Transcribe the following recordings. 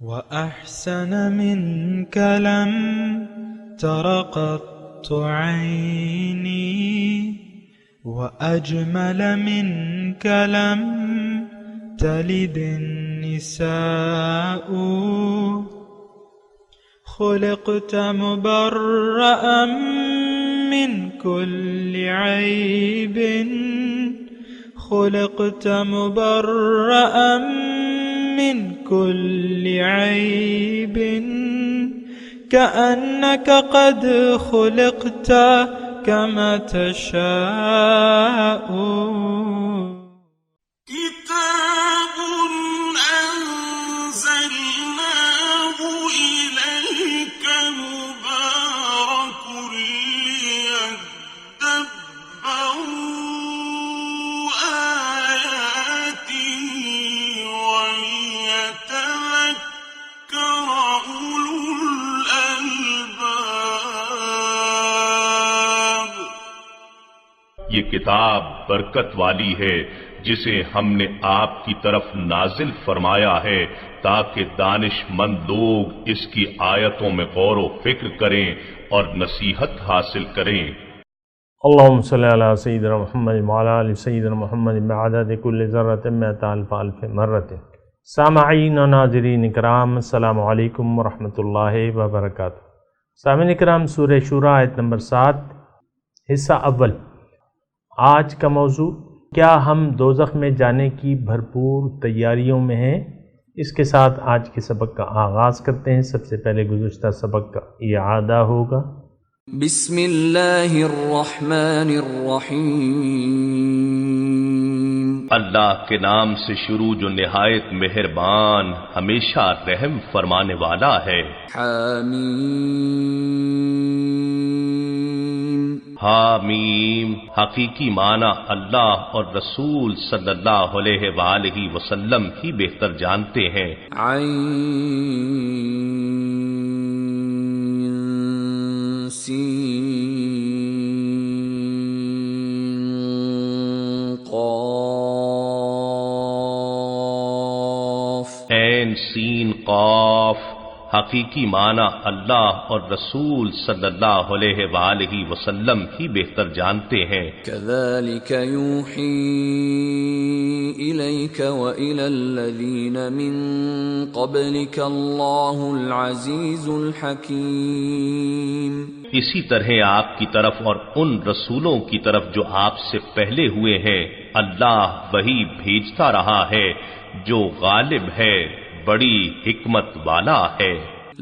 وأحسن منك لم تر قط عيني وأجمل منك لم تلد النساء خلقت مبرأ من كل عيب خلقت مبرأ من كل عيب كأنك قد خلقت كما تشاء كتاب أنزلناه إليك مبارك ليدبروا آياته وليتذكر أولو الألباب. یہ کتاب برکت والی ہے جسے ہم نے آپ کی طرف نازل فرمایا ہے تاکہ دانش مند لوگ اس کی آیتوں میں غور و فکر کریں اور نصیحت حاصل کریں. اللہم صلی علی سیدنا محمد وعلی آل سیدنا محمد بعدد کل ذرۃ مئۃ الف الف مرۃ. سامعین و ناظرین اکرام، السلام علیکم ورحمۃ اللہ وبرکاتہ. سامعین اکرام، سورہ شورى آیت نمبر 7 حصہ اول. آج کا موضوع، کیا ہم دوزخ میں جانے کی بھرپور تیاریوں میں ہیں؟ اس کے ساتھ آج کے سبق کا آغاز کرتے ہیں. سب سے پہلے گزشتہ سبق کا اعادہ ہوگا. بسم اللہ الرحمن الرحیم. اللہ کے نام سے شروع جو نہایت مہربان ہمیشہ رحم فرمانے والا ہے. حامیم. حامیم، حقیقی معنی اللہ اور رسول صلی اللہ علیہ وآلہ وسلم ہی بہتر جانتے ہیں. عین سین قاف. عین سین قاف، حقیقی معنی اللہ اور رسول صلی اللہ علیہ وآلہ وسلم ہی بہتر جانتے ہیں. كذلك يوحي إليك وإلى الذين من قبلك الله العزيز الحكيم. اسی طرح آپ کی طرف اور ان رسولوں کی طرف جو آپ سے پہلے ہوئے ہیں اللہ وہی بھیجتا رہا ہے جو غالب ہے، بڑی حکمت والا ہے.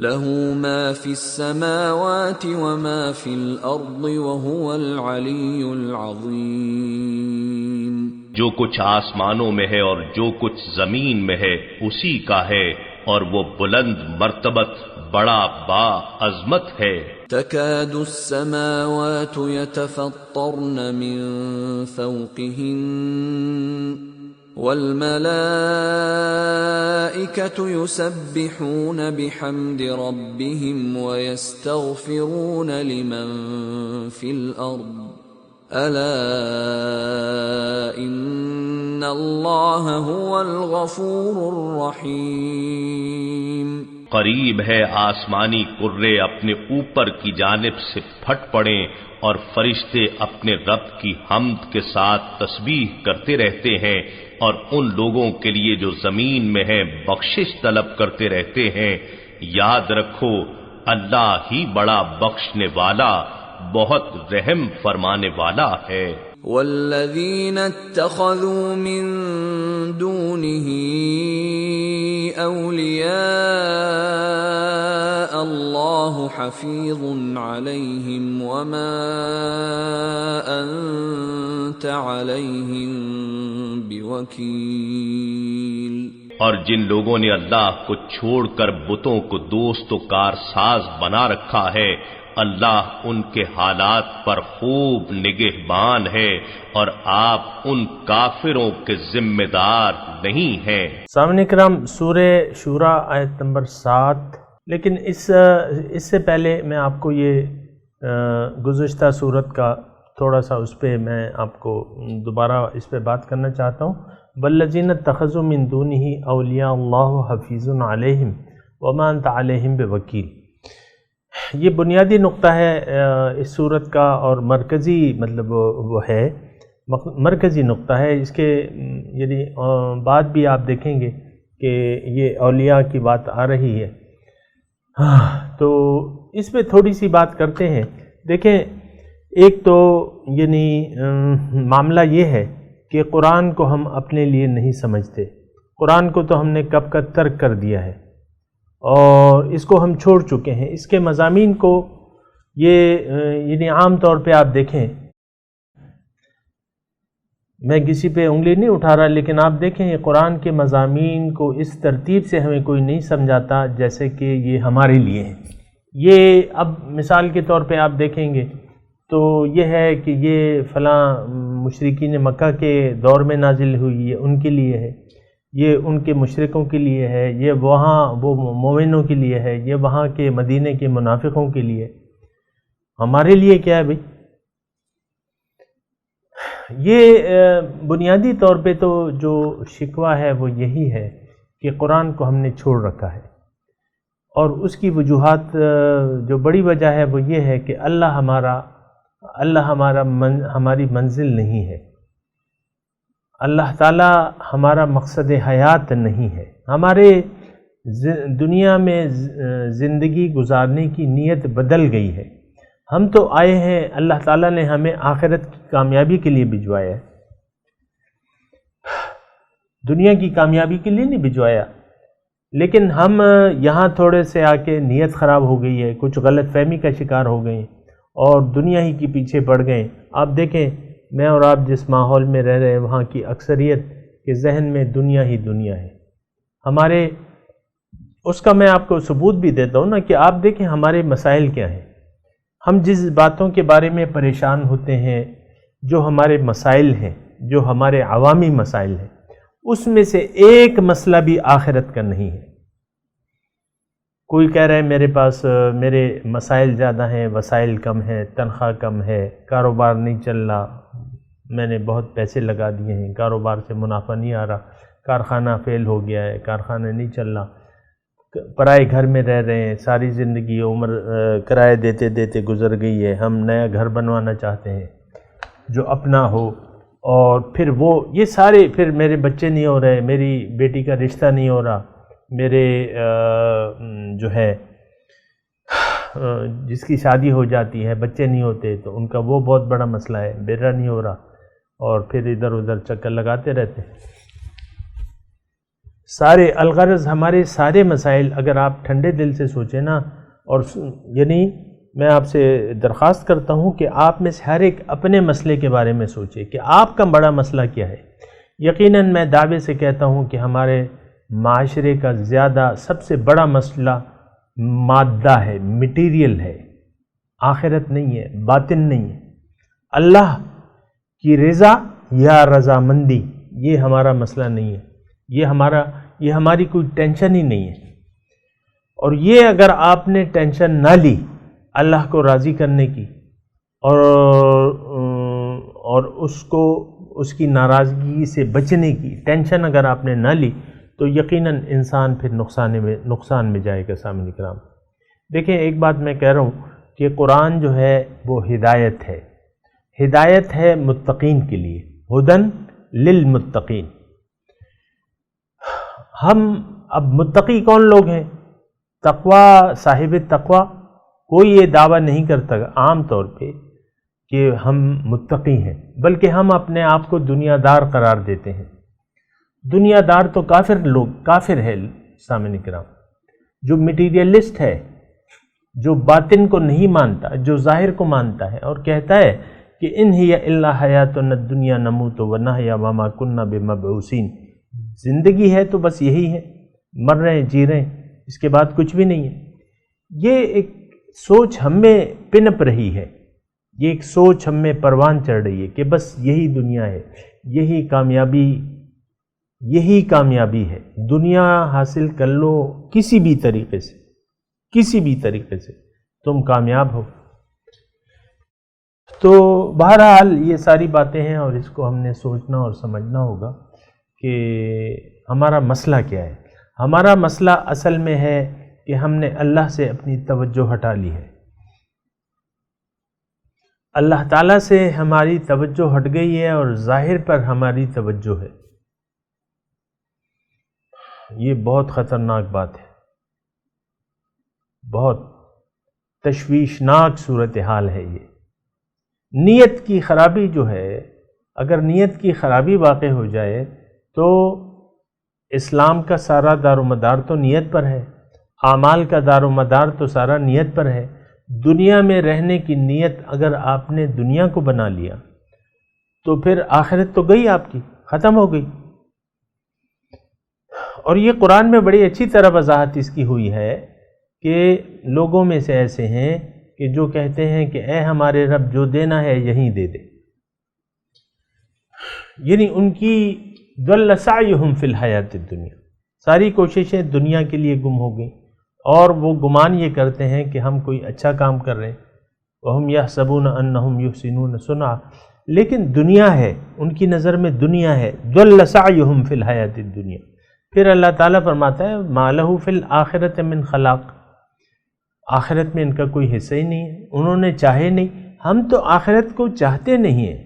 له ما في السماوات وما في الأرض وهو العلي العظيم. جو کچھ آسمانوں میں ہے اور جو کچھ زمین میں ہے اسی کا ہے اور وہ بلند مرتبت بڑا با عظمت ہے. تكاد السماوات يتفطرن من فوقهن والملائكة يسبحون بحمد ربهم ويستغفرون لمن في الأرض ألا إن الله هو الغفور الرحيم. قریب ہے آسمانی کرے اپنے اوپر کی جانب سے پھٹ پڑیں اور فرشتے اپنے رب کی حمد کے ساتھ تسبیح کرتے رہتے ہیں اور ان لوگوں کے لیے جو زمین میں ہیں بخشش طلب کرتے رہتے ہیں. یاد رکھو اللہ ہی بڑا بخشنے والا، بہت رحم فرمانے والا ہے. والذین اتخذوا من دونه اولیاء اللہ حفیظ علیہم وما انت علیہم بوکیل. اور جن لوگوں نے اللہ کو چھوڑ کر بتوں کو دوست و کار ساز بنا رکھا ہے اللہ ان کے حالات پر خوب نگہبان ہے اور آپ ان کافروں کے ذمہ دار نہیں ہیں. سامعین کرام، سورہ شورى آیت نمبر 7. لیکن اس سے پہلے میں آپ کو یہ گزشتہ صورت کا تھوڑا سا اس پہ میں آپ کو دوبارہ اس پہ بات کرنا چاہتا ہوں. والذین اتخذوا من دونہ اولیاء اللہ حفیظ علیہم وما انت علیہم بوکیل۔ یہ بنیادی نقطہ ہے اس صورت کا، اور مرکزی مطلب وہ ہے، مرکزی نقطہ ہے اس کے، یعنی بات بھی آپ دیکھیں گے کہ یہ اولیاء کی بات آ رہی ہے۔ تو اس میں تھوڑی سی بات کرتے ہیں۔ دیکھیں، ایک تو یعنی معاملہ یہ ہے کہ قرآن کو ہم اپنے لیے نہیں سمجھتے، قرآن کو تو ہم نے کب کا ترک کر دیا ہے اور اس کو ہم چھوڑ چکے ہیں۔ اس کے مضامین کو یہ یعنی عام طور پہ آپ دیکھیں، میں کسی پہ انگلی نہیں اٹھا رہا، لیکن آپ دیکھیں یہ قرآن کے مضامین کو اس ترتیب سے ہمیں کوئی نہیں سمجھاتا جیسے کہ یہ ہمارے لیے ہیں۔ یہ اب مثال کے طور پہ آپ دیکھیں گے تو یہ ہے کہ یہ فلاں مشرکین مکہ کے دور میں نازل ہوئی ہے، ان کے لیے ہے، یہ ان کے مشرکوں کے لیے ہے، یہ وہاں وہ مومنوں کے لیے ہے، یہ وہاں کے مدینے کے منافقوں کے لیے۔ ہمارے لیے کیا ہے بھئی؟ یہ بنیادی طور پہ تو جو شکوہ ہے وہ یہی ہے کہ قرآن کو ہم نے چھوڑ رکھا ہے، اور اس کی وجوہات جو بڑی وجہ ہے وہ یہ ہے کہ اللہ ہماری منزل نہیں ہے، اللہ تعالی ہمارا مقصد حیات نہیں ہے، ہمارے دنیا میں زندگی گزارنے کی نیت بدل گئی ہے۔ ہم تو آئے ہیں، اللہ تعالیٰ نے ہمیں آخرت کی کامیابی کے لیے بھجوایا ہے، دنیا کی کامیابی کے لیے نہیں بھجوایا، لیکن ہم یہاں تھوڑے سے آ کے نیت خراب ہو گئی ہے، کچھ غلط فہمی کا شکار ہو گئے اور دنیا ہی کے پیچھے پڑ گئے۔ آپ دیکھیں، میں اور آپ جس ماحول میں رہ رہے ہیں وہاں کی اکثریت کے ذہن میں دنیا ہی دنیا ہے۔ ہمارے اس کا میں آپ کو ثبوت بھی دیتا ہوں نا کہ آپ دیکھیں ہمارے مسائل کیا ہیں۔ ہم جس باتوں کے بارے میں پریشان ہوتے ہیں، جو ہمارے مسائل ہیں، جو ہمارے عوامی مسائل ہیں، اس میں سے ایک مسئلہ بھی آخرت کا نہیں ہے۔ کوئی کہہ رہا ہے میرے پاس میرے مسائل زیادہ ہیں، وسائل کم ہیں، تنخواہ کم ہے، کاروبار نہیں چل رہا، میں نے بہت پیسے لگا دیے ہیں، کاروبار سے منافع نہیں آ رہا، کارخانہ فیل ہو گیا ہے، کارخانہ نہیں چل رہا، پرائے گھر میں رہ رہے ہیں، ساری زندگی عمر کرایہ دیتے دیتے گزر گئی ہے، ہم نیا گھر بنوانا چاہتے ہیں جو اپنا ہو، اور پھر وہ یہ سارے، پھر میرے بچے نہیں ہو رہے، میری بیٹی کا رشتہ نہیں ہو رہا، میرے جو ہے جس کی شادی ہو جاتی ہے بچے نہیں ہوتے تو ان کا وہ بہت بڑا مسئلہ ہے، بیٹا نہیں ہو رہا، اور پھر ادھر ادھر چکر لگاتے رہتے ہیں۔ سارے الغرض ہمارے سارے مسائل اگر آپ ٹھنڈے دل سے سوچیں نا، اور یعنی میں آپ سے درخواست کرتا ہوں کہ آپ میں سے ہر ایک اپنے مسئلے کے بارے میں سوچے کہ آپ کا بڑا مسئلہ کیا ہے۔ یقیناً میں دعوے سے کہتا ہوں کہ ہمارے معاشرے کا زیادہ سب سے بڑا مسئلہ مادہ ہے، مٹیریل ہے، آخرت نہیں ہے، باطن نہیں ہے، اللہ کی رضا یا رضامندی، یہ ہمارا مسئلہ نہیں ہے، یہ ہماری کوئی ٹینشن ہی نہیں ہے۔ اور یہ اگر آپ نے ٹینشن نہ لی اللہ کو راضی کرنے کی اور اس کی ناراضگی سے بچنے کی ٹینشن اگر آپ نے نہ لی تو یقیناً انسان پھر نقصان میں جائے گا۔ سامعین کرام، دیکھیں ایک بات میں کہہ رہا ہوں کہ قرآن جو ہے وہ ہدایت ہے، ہدایت ہے متقین کے لیے، ہدن للمتقین۔ ہم اب متقی کون لوگ ہیں؟ تقوی، صاحب تقوی کوئی یہ دعویٰ نہیں کرتا عام طور پہ کہ ہم متقی ہیں، بلکہ ہم اپنے آپ کو دنیا دار قرار دیتے ہیں۔ دنیا دار تو کافر ہے سامعین کرام، جو مٹیریلسٹ ہے، جو باطن کو نہیں مانتا، جو ظاہر کو مانتا ہے اور کہتا ہے کہ ان ہی الا حیاتنا الدنیا نموت ونحیا وما کننا بمبعوثین، زندگی ہے تو بس یہی ہے، مر رہے ہیں، جی رہے ہیں، اس کے بعد کچھ بھی نہیں ہے۔ یہ ایک سوچ ہم میں پنپ رہی ہے، یہ ایک سوچ ہم میں پروان چڑھ رہی ہے کہ بس یہی دنیا ہے، یہی کامیابی ہے، دنیا حاصل کر لو کسی بھی طریقے سے تم کامیاب ہو۔ تو بہرحال یہ ساری باتیں ہیں اور اس کو ہم نے سوچنا اور سمجھنا ہوگا کہ ہمارا مسئلہ کیا ہے۔ ہمارا مسئلہ اصل میں ہے کہ ہم نے اللہ سے اپنی توجہ ہٹا لی ہے، اللہ تعالیٰ سے ہماری توجہ ہٹ گئی ہے اور ظاہر پر ہماری توجہ ہے۔ یہ بہت خطرناک بات ہے، بہت تشویشناک صورتحال ہے۔ یہ نیت کی خرابی جو ہے، اگر نیت کی خرابی واقع ہو جائے تو اسلام کا سارا دار و مدار تو نیت پر ہے، اعمال کا دار و مدار تو سارا نیت پر ہے۔ دنیا میں رہنے کی نیت اگر آپ نے دنیا کو بنا لیا تو پھر آخرت تو گئی، آپ کی ختم ہو گئی۔ اور یہ قرآن میں بڑی اچھی طرح وضاحت اس کی ہوئی ہے کہ لوگوں میں سے ایسے ہیں کہ جو کہتے ہیں کہ اے ہمارے رب جو دینا ہے یہیں دے دے، یعنی ان کی ضل سعیہم فی الحیات الدنیا، ساری کوششیں دنیا کے لیے گم ہو گئیں، اور وہ گمان یہ کرتے ہیں کہ ہم کوئی اچھا کام کر رہے ہیں، وہم یحسبون انہم یحسنون صنعا، لیکن دنیا ہے، ان کی نظر میں دنیا ہے، ضل سعیہم فی الحیات الدنیا۔ پھر اللہ تعالیٰ فرماتا ہے ما لہ فی الآخرۃ من خلاق، آخرت میں ان کا کوئی حصہ ہی نہیں ہے، انہوں نے چاہے نہیں۔ ہم تو آخرت کو چاہتے نہیں ہیں،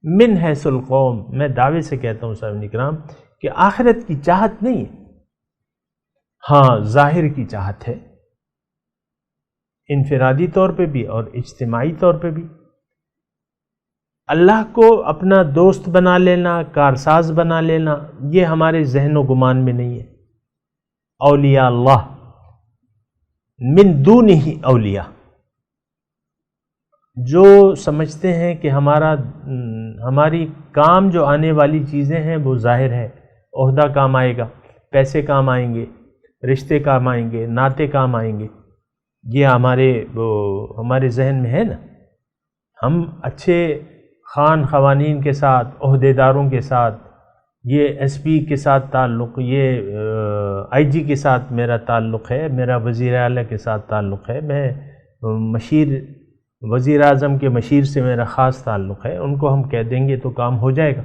من حیث القوم، میں دعوے سے کہتا ہوں سامعین کرام کہ آخرت کی چاہت نہیں ہے، ہاں ظاہر کی چاہت ہے، انفرادی طور پہ بھی اور اجتماعی طور پہ بھی۔ اللہ کو اپنا دوست بنا لینا، کارساز بنا لینا، یہ ہمارے ذہن و گمان میں نہیں ہے۔ اولیاء اللہ من دونہ اولیاء، جو سمجھتے ہیں کہ ہماری کام جو آنے والی چیزیں ہیں وہ ظاہر ہے، عہدہ کام آئے گا، پیسے کام آئیں گے، رشتے کام آئیں گے، ناطے کام آئیں گے، یہ ہمارے ذہن میں ہے نا۔ ہم اچھے خان خوانین کے ساتھ، عہدے داروں کے ساتھ، یہ ایس پی کے ساتھ تعلق، یہ آئی جی کے ساتھ میرا تعلق ہے، میرا وزیر اعلیٰ کے ساتھ تعلق ہے، میں وزیر اعظم کے مشیر سے میرا خاص تعلق ہے، ان کو ہم کہہ دیں گے تو کام ہو جائے گا۔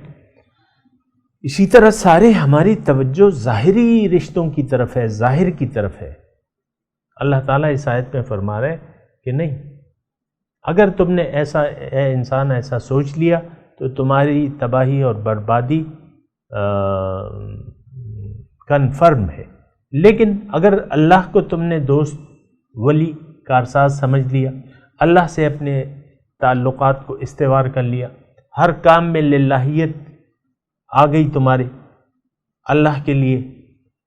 اسی طرح سارے ہماری توجہ ظاہری رشتوں کی طرف ہے، ظاہر کی طرف ہے۔ اللہ تعالیٰ اس آیت میں فرما رہا ہے کہ نہیں، اگر تم نے ایسا، اے انسان ایسا سوچ لیا تو تمہاری تباہی اور بربادی کنفرم ہے۔ لیکن اگر اللہ کو تم نے دوست، ولی، کارساز سمجھ لیا، اللہ سے اپنے تعلقات کو استوار کر لیا، ہر کام میں للہیت آ گئی تمہارے اللہ کے لیے،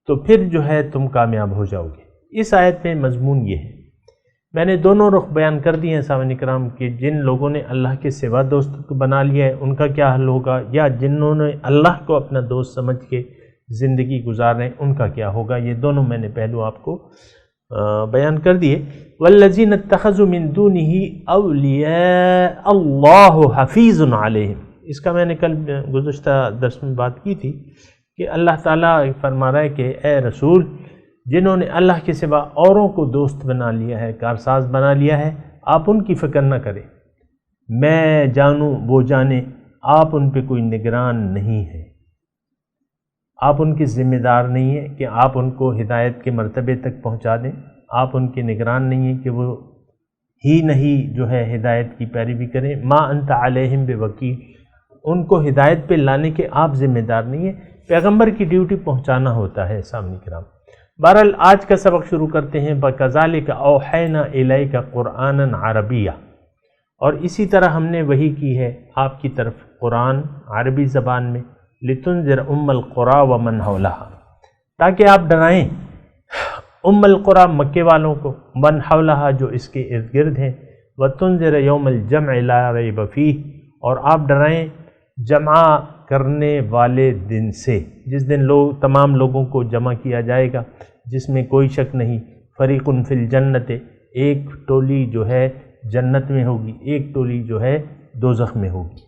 تو پھر جو ہے تم کامیاب ہو جاؤ گے۔ اس آیت میں مضمون یہ ہے، میں نے دونوں رخ بیان کر دیے ہیں سامعین کرام، کہ جن لوگوں نے اللہ کے سوا دوست کو بنا لیا ہے ان کا کیا حل ہوگا، یا جنہوں نے اللہ کو اپنا دوست سمجھ کے زندگی گزار رہے ہیں ان کا کیا ہوگا۔ یہ دونوں میں نے پہلو آپ کو بیان کر دیے۔ والذین اتخذوا من دونہ اولیاء اللہ حفیظ علیہم، اس کا میں نے کل گزشتہ درس میں بات کی تھی کہ اللہ تعالیٰ فرما رہا ہے کہ اے رسول، جنہوں نے اللہ کے سوا اوروں کو دوست بنا لیا ہے، کارساز بنا لیا ہے، آپ ان کی فکر نہ کریں، میں جانوں وہ جانے، آپ ان پہ کوئی نگران نہیں ہے، آپ ان کے ذمہ دار نہیں ہیں کہ آپ ان کو ہدایت کے مرتبے تک پہنچا دیں، آپ ان کے نگران نہیں ہیں کہ وہ ہی نہیں جو ہے ہدایت کی پیروی کریں۔ ما انت علیہم بوکیل، ان کو ہدایت پہ لانے کے آپ ذمہ دار نہیں ہیں، پیغمبر کی ڈیوٹی پہنچانا ہوتا ہے سامعین کرام۔ بہرحال آج کا سبق شروع کرتے ہیں۔ بَكَذَلِكَ أَوْحَيْنَا إِلَيْكَ قُرْآنًا عَرَبِيًّا، اور اسی طرح ہم نے وحی کی ہے آپ کی طرف قرآن عربی زبان میں، لِتُنذِرَ أُمَّ الْقُرَىٰ وَمَنْ حَوْلَهَا، تاکہ آپ ڈرائیں ام القریٰ مکے والوں کو، من حولہا جو اس کے ارد گرد ہیں، وَتُنذِرَ يَوْمَ الْجَمْعِ لَا رَيْبَ فِيهِ، اور آپ ڈرائیں جمع کرنے والے دن سے، جس دن تمام لوگوں کو جمع کیا جائے گا جس میں کوئی شک نہیں۔ فریق فی الجنت، ایک ٹولی جو ہے جنت میں ہوگی، ایک ٹولی جو ہے دوزخ میں ہوگی۔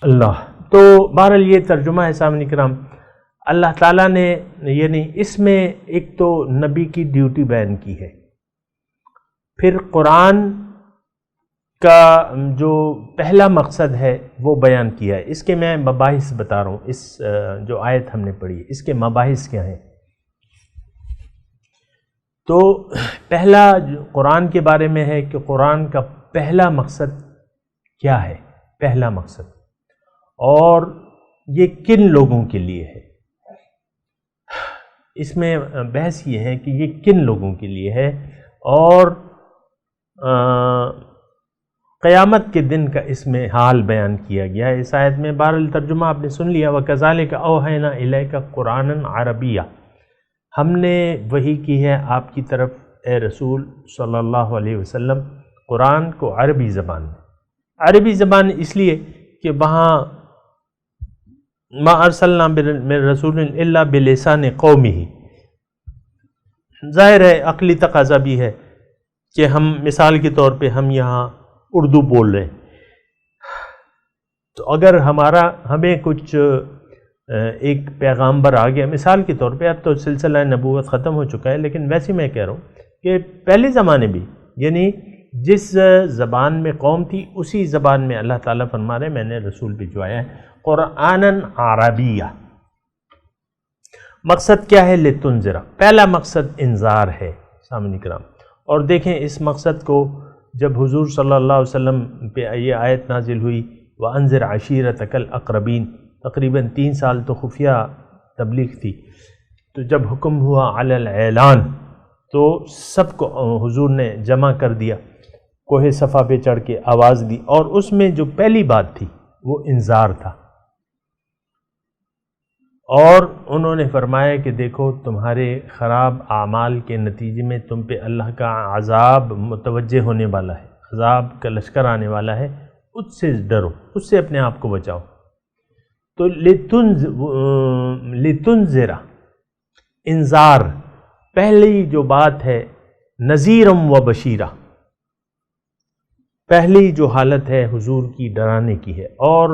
اللہ، تو بہرحال یہ ترجمہ ہے سامعین کرام۔ اللہ تعالیٰ نے یعنی اس میں ایک تو نبی کی ڈیوٹی بیان کی ہے، پھر قرآن کا جو پہلا مقصد ہے وہ بیان کیا ہے۔ اس کے میں مباحث بتا رہا ہوں، اس جو آیت ہم نے پڑھی ہے اس کے مباحث کیا ہیں۔ تو پہلا جو قرآن کے بارے میں ہے کہ قرآن کا پہلا مقصد کیا ہے، پہلا مقصد، اور یہ کن لوگوں کے لیے ہے۔ اس میں بحث یہ ہے کہ یہ کن لوگوں کے لیے ہے، اور قیامت کے دن کا اس میں حال بیان کیا گیا ہے اس آیت میں۔ بہرحال ترجمہ آپ نے سن لیا، وَكَذَلِكَ أَوْحَيْنَا إِلَيْكَ قُرْآنًا عَرَبِيًّا، ہم نے وحی کی ہے آپ کی طرف اے رسول صلی اللہ علیہ وسلم قرآن کو عربی زبان میں۔ عربی زبان اس لیے کہ وہاں ما ارسلنا من رسول الا بلسان قومه، ظاہر ہے عقلی تقاضا بھی ہے کہ ہم مثال کے طور پہ ہم یہاں اردو بول رہے ہیں، تو اگر ہمیں کچھ ایک پیغامبر آ گیا مثال کے طور پہ، اب تو سلسلہ نبوت ختم ہو چکا ہے، لیکن ویسے میں کہہ رہا ہوں کہ پہلے زمانے بھی، یعنی جس زبان میں قوم تھی اسی زبان میں اللہ تعالیٰ فرما رہے میں نے رسول بھجوایا ہے قرآناً عربیہ۔ مقصد کیا ہے؟ لتنذر، پہلا مقصد انذار ہے سامعین کرام۔ اور دیکھیں اس مقصد کو جب حضور صلی اللہ علیہ وسلم پہ یہ آیت نازل ہوئی وَأَنذِرْ عَشِيرَتَكَ الْأَقْرَبِينَ، تقریباً 3 سال تو خفیہ تبلیغ تھی، تو جب حکم ہوا علی الاعلان تو سب کو حضور نے جمع کر دیا، کوہ صفا پہ چڑھ کے آواز دی، اور اس میں جو پہلی بات تھی وہ انذار تھا، اور انہوں نے فرمایا کہ دیکھو تمہارے خراب اعمال کے نتیجے میں تم پہ اللہ کا عذاب متوجہ ہونے والا ہے، عذاب کا لشکر آنے والا ہے، اس سے ڈرو، اس سے اپنے آپ کو بچاؤ۔ تو لتنذر، انذار، پہلی جو بات ہے نذیرم و بشیرہ، پہلی جو حالت ہے حضور کی ڈرانے کی ہے۔ اور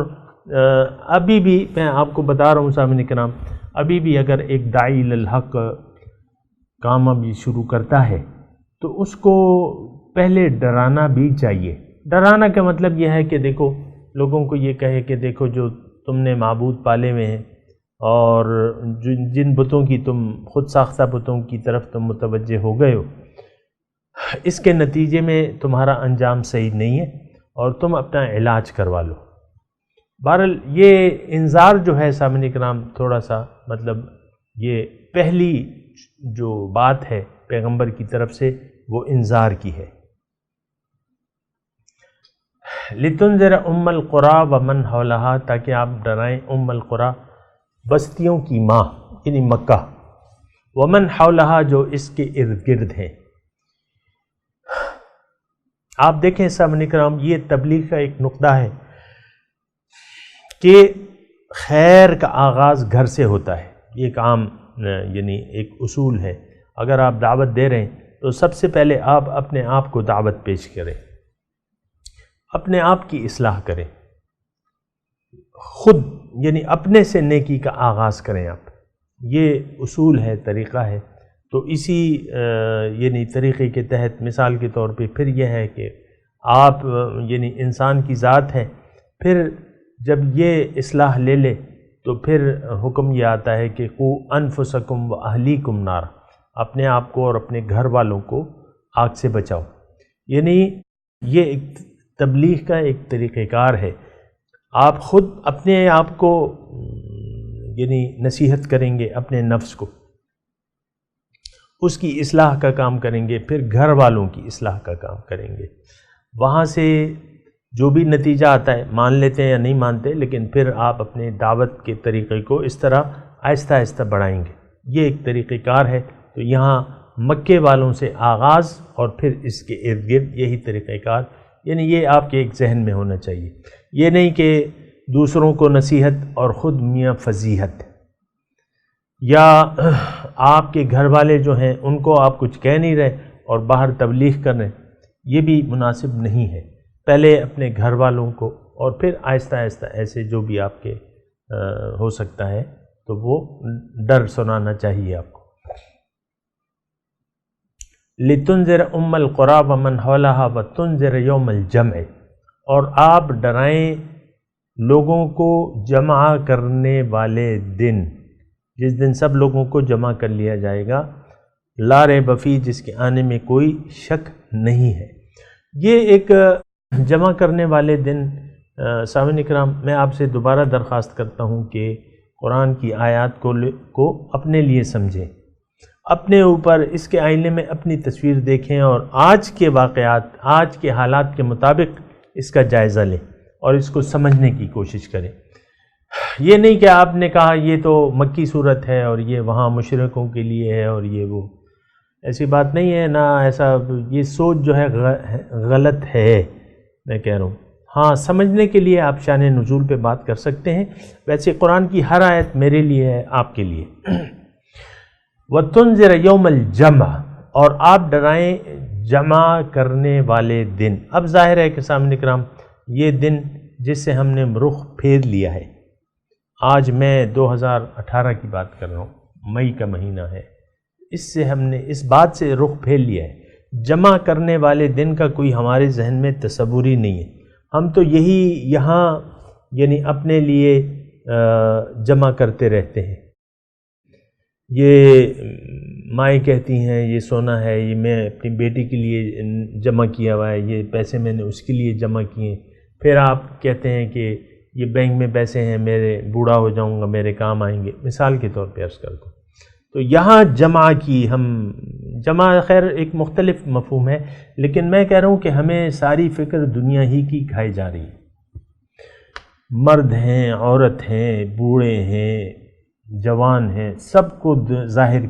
ابھی بھی میں آپ کو بتا رہا ہوں سامعین کرام، ابھی بھی اگر ایک داعی الحق کام ابھی شروع کرتا ہے تو اس کو پہلے ڈرانا بھی چاہیے۔ ڈرانا کا مطلب یہ ہے کہ دیکھو لوگوں کو یہ کہے کہ دیکھو جو تم نے معبود پالے ہوئے ہیں اور جن بتوں کی تم خود ساختہ بتوں کی طرف تم متوجہ ہو گئے ہو، اس کے نتیجے میں تمہارا انجام صحیح نہیں ہے اور تم اپنا علاج کروا لو۔ بہرحال یہ انذار جو ہے سامعین کرام تھوڑا سا مطلب یہ پہلی جو بات ہے پیغمبر کی طرف سے وہ انذار کی ہے۔ لتنذر ام القریٰ ومن حولہا، تاکہ آپ ڈرائیں ام القریٰ، بستیوں کی ماں یعنی مکہ، ومن حولہا، جو اس کے ارد گرد ہیں۔ آپ دیکھیں سامعین کرام یہ تبلیغ کا ایک نقطہ ہے کہ خیر کا آغاز گھر سے ہوتا ہے، یہ ایک عام یعنی ایک اصول ہے۔ اگر آپ دعوت دے رہے ہیں تو سب سے پہلے آپ اپنے آپ کو دعوت پیش کریں، اپنے آپ کی اصلاح کریں، خود یعنی اپنے سے نیکی کا آغاز کریں آپ، یہ اصول ہے، طریقہ ہے۔ تو اسی یعنی طریقے کے تحت مثال کے طور پہ پھر یہ ہے کہ آپ یعنی انسان کی ذات ہے، پھر جب یہ اصلاح لے لے تو پھر حکم یہ آتا ہے کہ قو انفسکم و اہلیکم نار، اپنے آپ کو اور اپنے گھر والوں کو آگ سے بچاؤ۔ یعنی یہ ایک تبلیغ کا ایک طریقہ کار ہے۔ آپ خود اپنے آپ کو یعنی نصیحت کریں گے، اپنے نفس کو، اس کی اصلاح کا کام کریں گے، پھر گھر والوں کی اصلاح کا کام کریں گے۔ وہاں سے جو بھی نتیجہ آتا ہے مان لیتے ہیں یا نہیں مانتے، لیکن پھر آپ اپنے دعوت کے طریقے کو اس طرح آہستہ آہستہ بڑھائیں گے۔ یہ ایک طریقہ کار ہے۔ تو یہاں مکے والوں سے آغاز اور پھر اس کے ارد گرد یہی طریقہ کار، یعنی یہ آپ کے ایک ذہن میں ہونا چاہیے۔ یہ نہیں کہ دوسروں کو نصیحت اور خود میاں فضیحت، یا آپ کے گھر والے جو ہیں ان کو آپ کچھ کہہ نہیں رہے اور باہر تبلیغ کر رہے، یہ بھی مناسب نہیں ہے۔ پہلے اپنے گھر والوں کو اور پھر آہستہ آہستہ ایسے جو بھی آپ کے ہو سکتا ہے تو وہ ڈر سنانا چاہیے آپ کو۔ لتنذر ام القریٰ ومن حولہا وتنذر یوم الجمع، اور آپ ڈرائیں لوگوں کو جمع کرنے والے دن، جس دن سب لوگوں کو جمع کر لیا جائے گا، لا ریب فیہ جس کے آنے میں کوئی شک نہیں ہے۔ یہ ایک جمع کرنے والے دن سامعین اکرام، میں آپ سے دوبارہ درخواست کرتا ہوں کہ قرآن کی آیات کو اپنے لیے سمجھیں، اپنے اوپر اس کے آئینے میں اپنی تصویر دیکھیں اور آج کے واقعات، آج کے حالات کے مطابق اس کا جائزہ لیں اور اس کو سمجھنے کی کوشش کریں۔ یہ نہیں کہ آپ نے کہا یہ تو مکی صورت ہے اور یہ وہاں مشرکوں کے لیے ہے اور یہ وہ، ایسی بات نہیں ہے نا، ایسا یہ سوچ جو ہے غلط ہے، میں کہہ رہا ہوں۔ ہاں، سمجھنے کے لیے آپ شان نزول پہ بات کر سکتے ہیں، ویسے قرآن کی ہر آیت میرے لیے ہے، آپ کے لیے۔ وَتُنذِرَ يَوْمَ الْجَمْعِ، اور آپ ڈرائیں جمع کرنے والے دن۔ اب ظاہر ہے کہ سامنے کرام یہ دن جس سے ہم نے رخ پھیر لیا ہے، آج میں 2018 کی بات کر رہا ہوں، مئی کا مہینہ ہے، اس سے ہم نے اس بات سے رخ پھیر لیا ہے، جمع کرنے والے دن کا کوئی ہمارے ذہن میں تصور ہی نہیں ہے۔ ہم تو یہی یہاں یعنی اپنے لیے جمع کرتے رہتے ہیں، یہ مائیں کہتی ہیں یہ سونا ہے، یہ میں اپنی بیٹی کے لیے جمع کیا ہوا ہے، یہ پیسے میں نے اس کے لیے جمع کیے، پھر آپ کہتے ہیں کہ یہ بینک میں پیسے ہیں، میرے بوڑھا ہو جاؤں گا میرے کام آئیں گے، مثال کے طور پہ عرض کرتا ہوں۔ تو یہاں جمع کی ہم جمع خیر ایک مختلف مفہوم ہے، لیکن میں کہہ رہا ہوں کہ ہمیں ساری فکر دنیا ہی کی کھائی جا رہی ہے، مرد ہیں، عورت ہیں، بوڑھے ہیں، جوان ہیں، سب کو ظاہر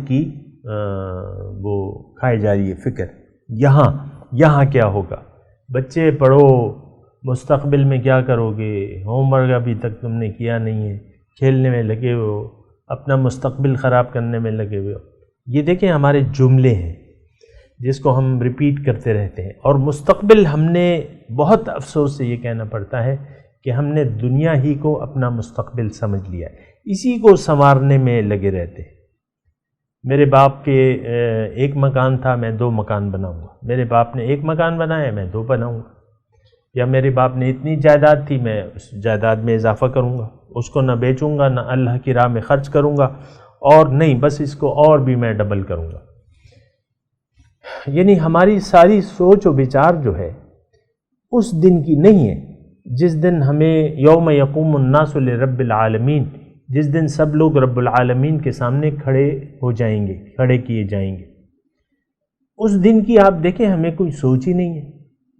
کی وہ کھائی جا رہی ہے فکر۔ یہاں کیا ہوگا، بچے پڑھو، مستقبل میں کیا کرو گے، ہوم ورک ابھی تک تم نے کیا نہیں ہے، کھیلنے میں لگے ہوئے ہو، اپنا مستقبل خراب کرنے میں لگے ہوئے ہو۔ یہ دیکھیں ہمارے جملے ہیں جس کو ہم ریپیٹ کرتے رہتے ہیں، اور مستقبل ہم نے بہت افسوس سے یہ کہنا پڑتا ہے کہ ہم نے دنیا ہی کو اپنا مستقبل سمجھ لیا ہے، اسی کو سنوارنے میں لگے رہتے ہیں۔ میرے باپ کے ایک مکان تھا، میں 2 مکان بناؤں گا، میرے باپ نے 1 مکان بنایا، میں 2 بناؤں گا، یا میرے باپ نے اتنی جائیداد تھی، میں اس جائیداد میں اضافہ کروں گا، اس کو نہ بیچوں گا، نہ اللہ کی راہ میں خرچ کروں گا، اور نہیں بس اس کو اور بھی میں ڈبل کروں گا۔ یعنی ہماری ساری سوچ و بچار جو ہے اس دن کی نہیں ہے جس دن ہمیں یوم یقوم الناس لرب العالمین، جس دن سب لوگ رب العالمین کے سامنے کھڑے ہو جائیں گے، کھڑے کیے جائیں گے۔ اس دن کی آپ دیکھیں ہمیں کوئی سوچ ہی نہیں ہے۔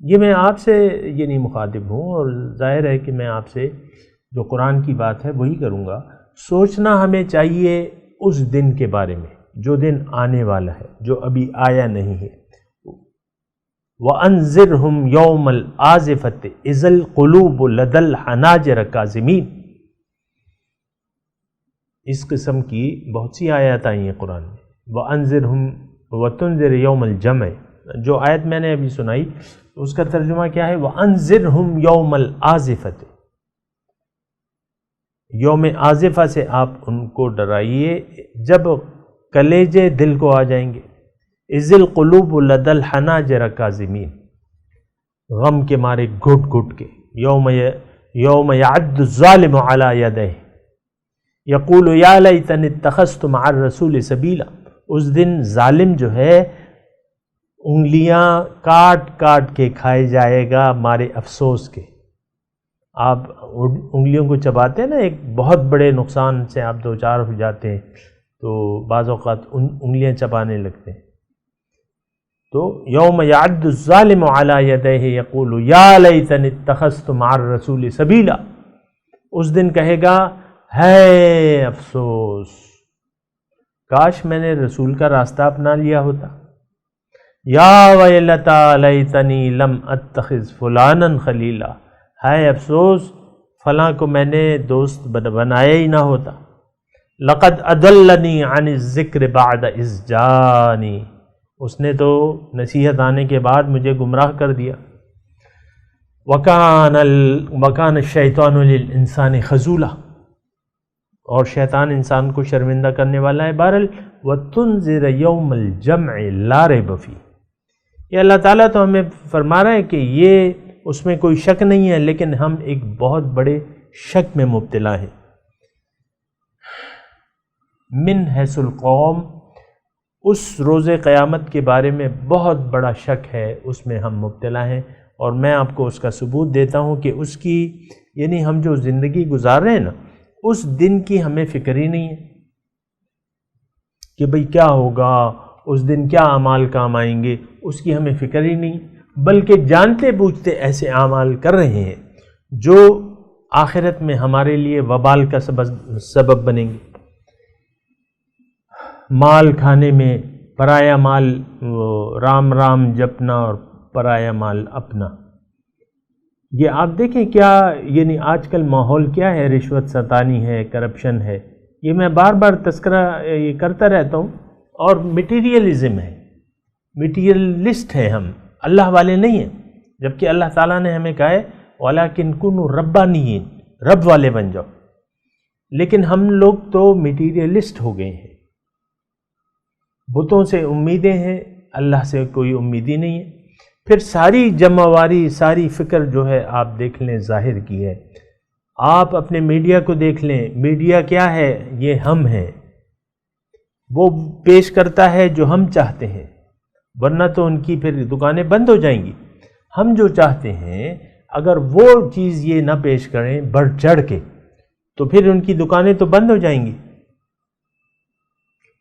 یہ میں آپ سے یہ نہیں مخاطب ہوں، اور ظاہر ہے کہ میں آپ سے جو قرآن کی بات ہے وہی کروں گا۔ سوچنا ہمیں چاہیے اس دن کے بارے میں جو دن آنے والا ہے، جو ابھی آیا نہیں ہے۔ وَأَنذِرْهُمْ يَوْمَ الْآزِفَةِ إِذَا الْقُلُوبُ لَدَى الْحَنَاجِرِ كَاظِمِينَ، اس قسم کی بہت سی آیات آئی ہیں قرآن میں۔ وَأَنذِرْهُمْ وَتُنذِرْ يَوْمَ الْجَمْعِ، جو آیت میں نے ابھی سنائی اس کا ترجمہ کیا ہے؟ وَأَنذِرْهُمْ يَوْمَ الْآزِفَةِ، یوم آزفہ سے آپ ان کو ڈرائیے جب کلیجے دل کو آ جائیں گے۔ اذ القلوب لدى الحناجر کاظمین، غم کے مارے گھٹ گھٹ کے۔ یوم یعد الظالم علی یدیہ یقول یا لیتنی اتخذت مع الرسول سبیلا، اس دن ظالم جو ہے انگلیاں کاٹ کاٹ کے کھائے جائے گا مارے افسوس کے۔ آپ انگلیوں کو چباتے ہیں نا، ایک بہت بڑے نقصان سے آپ دوچار ہو جاتے ہیں تو بعض اوقات انگلیاں چبانے لگتے ہیں۔ تو یوم یعد الظالم علی یدیہ یقول یا لیتنی اتخذت مع الرسول سبیلا، اس دن کہے گا ہے افسوس، کاش میں نے رسول کا راستہ اپنا لیا ہوتا۔ یا ویلتا لیتنی لم اتخذ فلانا خلیلا، ہے افسوس فلاں کو میں نے دوست بنایا ہی نہ ہوتا۔ لقد اضلنی عن الذکر بعد اذ جانی، اس نے تو نصیحت آنے کے بعد مجھے گمراہ کر دیا۔ وَكَانَ الشَّيْطَانُ لِلْإِنسَانِ خَذُولًا، اور شیطان انسان کو شرمندہ کرنے والا ہے۔ بہرحال وَتُنذِرَ يَوْمَ الْجَمْعِ لَا رَيْبَ فِيهِ، یہ اللہ تعالیٰ تو ہمیں فرما رہا ہے کہ یہ اس میں کوئی شک نہیں ہے، لیکن ہم ایک بہت بڑے شک میں مبتلا ہیں۔ من حیث القوم، اس روز قیامت کے بارے میں بہت بڑا شک ہے، اس میں ہم مبتلا ہیں، اور میں آپ کو اس کا ثبوت دیتا ہوں کہ اس کی یعنی ہم جو زندگی گزار رہے ہیں نا، اس دن کی ہمیں فکر ہی نہیں ہے کہ بھئی کیا ہوگا، اس دن کیا اعمال کام آئیں گے، اس کی ہمیں فکر ہی نہیں، بلکہ جانتے بوجھتے ایسے اعمال کر رہے ہیں جو آخرت میں ہمارے لیے وبال کا سبب بنیں گے۔ مال کھانے میں پرایا مال رام رام جپنا اور پرایا مال اپنا، یہ آپ دیکھیں کیا یعنی آج کل ماحول کیا ہے، رشوت ستانی ہے، کرپشن ہے، یہ میں بار بار تذکرہ یہ کرتا رہتا ہوں، اور مٹیریلزم ہے، مٹیریلسٹ ہیں ہم، اللہ والے نہیں ہیں، جبکہ اللہ تعالیٰ نے ہمیں کہا ہے وَلَكِنْ كُونُوا رَبَّانِيِّينَ، رب والے بن جاؤ، لیکن ہم لوگ تو مٹیریلسٹ ہو گئے ہیں، بتوں سے امیدیں ہیں، اللہ سے کوئی امید ہی نہیں ہے۔ پھر ساری جمع واری، ساری فکر جو ہے آپ دیکھ لیں ظاہر کی ہے، آپ اپنے میڈیا کو دیکھ لیں، میڈیا کیا ہے، یہ ہم ہیں، وہ پیش کرتا ہے جو ہم چاہتے ہیں، ورنہ تو ان کی پھر دکانیں بند ہو جائیں گی۔ ہم جو چاہتے ہیں اگر وہ چیز یہ نہ پیش کریں بڑھ چڑھ کے، تو پھر ان کی دکانیں تو بند ہو جائیں گی۔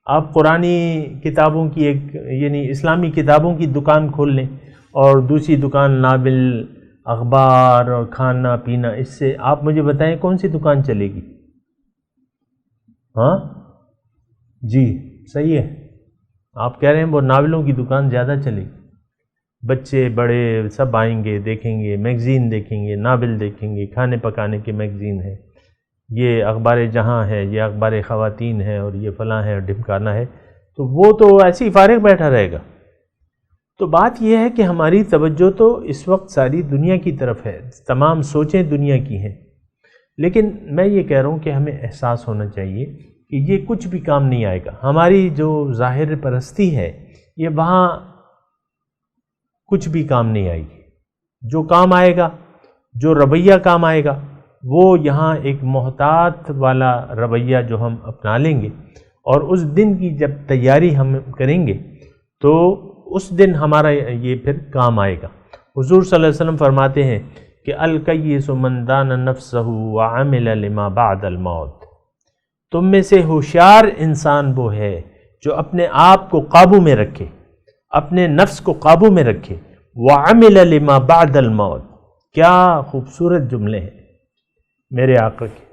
آپ قرآنی کتابوں کی ایک یعنی اسلامی کتابوں کی دکان کھول لیں، اور دوسری دکان ناول، اخبار اور کھانا پینا، اس سے آپ مجھے بتائیں کون سی دکان چلے گی؟ ہاں جی صحیح ہے، آپ کہہ رہے ہیں وہ ناولوں کی دکان زیادہ چلے گی، بچے بڑے سب آئیں گے، دیکھیں گے، میگزین دیکھیں گے، ناول دیکھیں گے، کھانے پکانے کے میگزین ہے، یہ اخبار جہاں ہے، یہ اخبار خواتین ہے، اور یہ فلاں ہے اور ڈھمکانا ہے، تو وہ تو ایسے ہی فارغ بیٹھا رہے گا۔ تو بات یہ ہے کہ ہماری توجہ تو اس وقت ساری دنیا کی طرف ہے، تمام سوچیں دنیا کی ہیں، لیکن میں یہ کہہ رہا ہوں کہ ہمیں احساس ہونا چاہیے کہ یہ کچھ بھی کام نہیں آئے گا، ہماری جو ظاہر پرستی ہے یہ وہاں کچھ بھی کام نہیں آئے گی۔ جو کام آئے گا، جو رویہ کام آئے گا، وہ یہاں ایک محتاط والا رویہ جو ہم اپنا لیں گے، اور اس دن کی جب تیاری ہم کریں گے تو اس دن ہمارا یہ پھر کام آئے گا۔ حضور صلی اللہ علیہ وسلم فرماتے ہیں کہ الکیس من دان نفسہ وعمل لما بعد الموت، تم میں سے ہوشیار انسان وہ ہے جو اپنے آپ کو قابو میں رکھے، اپنے نفس کو قابو میں رکھے، وعمل لما بعد الموت، کیا خوبصورت جملے ہیں میرے آقا کے۔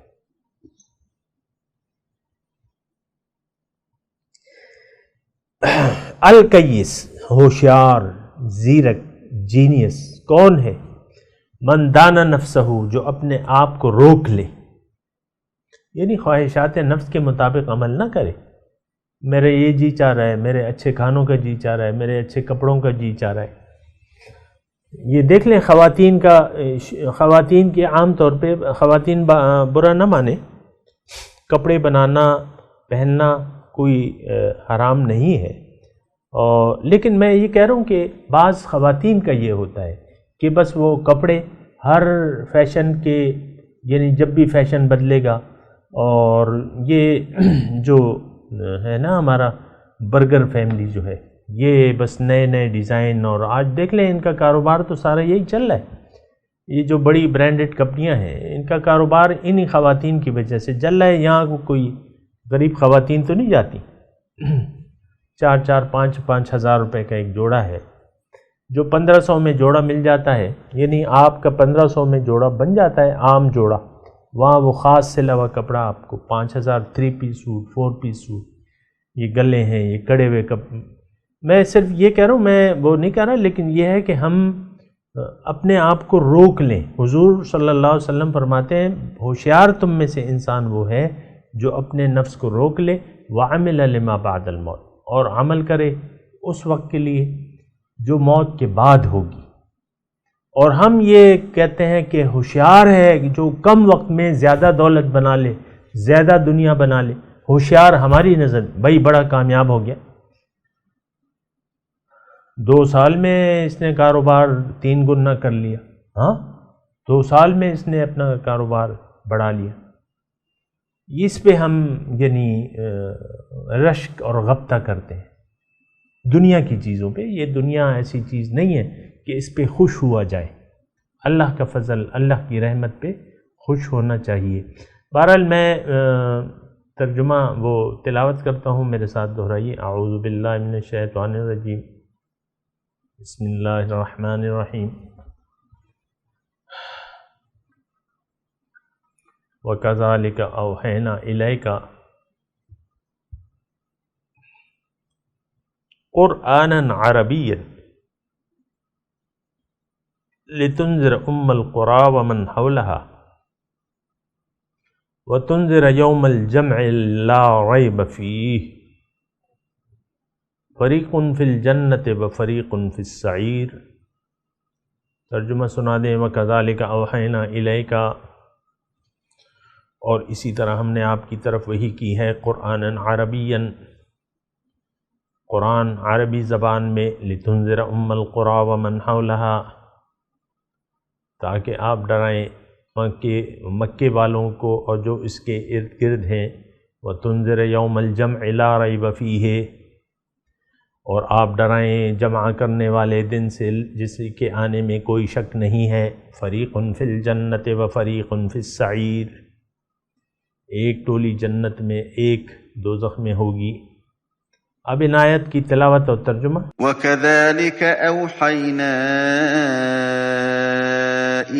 الکیس ہوشیار، زیرک، جینیس کون ہے؟ من دانا نفسہ، جو اپنے آپ کو روک لے، یعنی خواہشات نفس کے مطابق عمل نہ کرے، میرے یہ جی چاہ رہا ہے، میرے اچھے کھانوں کا جی چاہ رہا ہے، میرے اچھے کپڑوں کا جی چاہ رہا ہے۔ یہ دیکھ لیں خواتین کے عام طور پہ، خواتین برا نہ مانے، کپڑے بنانا پہننا کوئی حرام نہیں ہے، لیکن میں یہ کہہ رہا ہوں کہ بعض خواتین کا یہ ہوتا ہے کہ بس وہ کپڑے ہر فیشن کے یعنی جب بھی فیشن بدلے گا، اور یہ جو ہے نا ہمارا برگر فیملی جو ہے، یہ بس نئے نئے ڈیزائن، اور آج دیکھ لیں ان کا کاروبار تو سارا یہی چل رہا ہے، یہ جو بڑی برانڈڈ کمپنیاں ہیں ان کا کاروبار انہی خواتین کی وجہ سے چل رہا ہے۔ یہاں کوئی غریب خواتین تو نہیں جاتی، 4-5 ہزار روپے کا ایک جوڑا ہے، جو 1500 میں جوڑا مل جاتا ہے، یعنی آپ کا 1500 میں جوڑا بن جاتا ہے عام جوڑا، وہاں وہ خاص سلا ہوا کپڑا آپ کو 5000، 3 پیس سوٹ، 4 پیس سوٹ، یہ گلے ہیں، یہ کڑے ہوئے میں صرف یہ کہہ رہا ہوں، میں وہ نہیں کہہ رہا، لیکن یہ ہے کہ ہم اپنے آپ کو روک لیں۔ حضور صلی اللہ علیہ وسلم فرماتے ہیں ہوشیار تم میں سے انسان وہ ہے جو اپنے نفس کو روک لے، وعمل لما بعد الموت، اور عمل کرے اس وقت کے لیے جو موت کے بعد ہوگی۔ اور ہم یہ کہتے ہیں کہ ہوشیار ہے جو کم وقت میں زیادہ دولت بنا لے، زیادہ دنیا بنا لے، ہوشیار ہماری نظر بھائی بڑا کامیاب ہو گیا، 2 سال میں اس نے کاروبار 3 گنا کر لیا، ہاں 2 سال میں اس نے اپنا کاروبار بڑھا لیا۔ اس پہ ہم یعنی رشک اور غبطہ کرتے ہیں دنیا کی چیزوں پہ. یہ دنیا ایسی چیز نہیں ہے کہ اس پہ خوش ہوا جائے. اللہ کا فضل، اللہ کی رحمت پہ خوش ہونا چاہیے. بہرحال میں ترجمہ وہ تلاوت کرتا ہوں، میرے ساتھ دہرائیے. اعوذ باللہ من الشیطان الرجیم، بسم اللہ الرحمن الرحیم. وَكَذَلِكَ أَوْحَيْنَا إِلَيْكَ قُرْآنًا عَرَبِيًّا لِتُنذِرَ أُمَّ الْقُرَىٰ وَمَنْ حَوْلَهَا وَتُنذِرَ يَوْمَ الْجَمْعِ لَا رَيْبَ فِيهِ فَرِيقٌ فِي الْجَنَّةِ وَفَرِيقٌ فِي السَّعِيرِ. ترجمہ سنا دیں. وَكَذَلِكَ أَوْحَيْنَا إِلَيْكَ، اور اسی طرح ہم نے آپ کی طرف وحی کی ہے. قرآنًا عربیًا، قرآن عربی زبان میں. لِتُنذِرَ أُمَّ الْقُرَىٰ وَمَنْ حَوْلَهَا، تاکہ آپ ڈرائیں مکے والوں کو اور جو اس کے ارد گرد ہیں. وَتُنذِرَ يَوْمَ الْجَمْعِ لَا رَيْبَ فِيهِ، اور آپ ڈرائیں جمع کرنے والے دن سے جس کے آنے میں کوئی شک نہیں ہے. فَرِيقٌ فِي الْجَنَّةِ وَفَرِيقٌ فِي السَّعِيرِ، ایک ٹولی جنت میں، ایک دوزخ میں ہوگی. اب ان آیت کی تلاوت اور ترجمہ. وَكَذَلِكَ أَوْحَيْنَا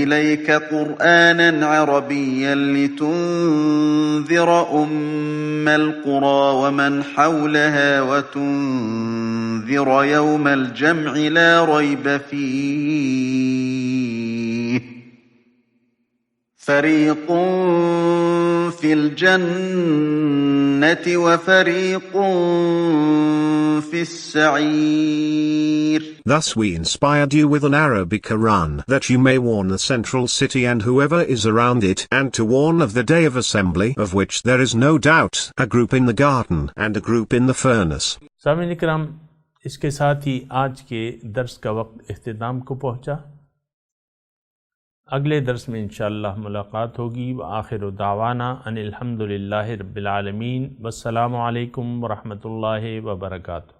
إِلَيْكَ قُرْآنًا عَرَبِيًّا لِتُنذِرَ أُمَّ الْقُرَىٰ وَمَنْ حَوْلَهَا وَتُنذِرَ يَوْمَ الْجَمْعِ لَا رَيْبَ فِيهِ فَرِيقٌ فِي الْجَنَّةِ وَفَرِيقٌ فِي السَّعِيرِ. Thus we inspired you with an Arabic Quran, that you may warn the central city and whoever is around it, and to warn of the day of assembly, of which there is no doubt, a group in the garden and a group in the furnace. سامعین اکرام، اس کے ساتھ ہی آج کے درس کا وقت اختتام کو پہنچا. اگلے درس میں انشاءاللہ ملاقات ہوگی. وآخر دعوانا ان الحمد للہ رب العالمین، والسلام علیکم ورحمۃ اللہ وبرکاتہ.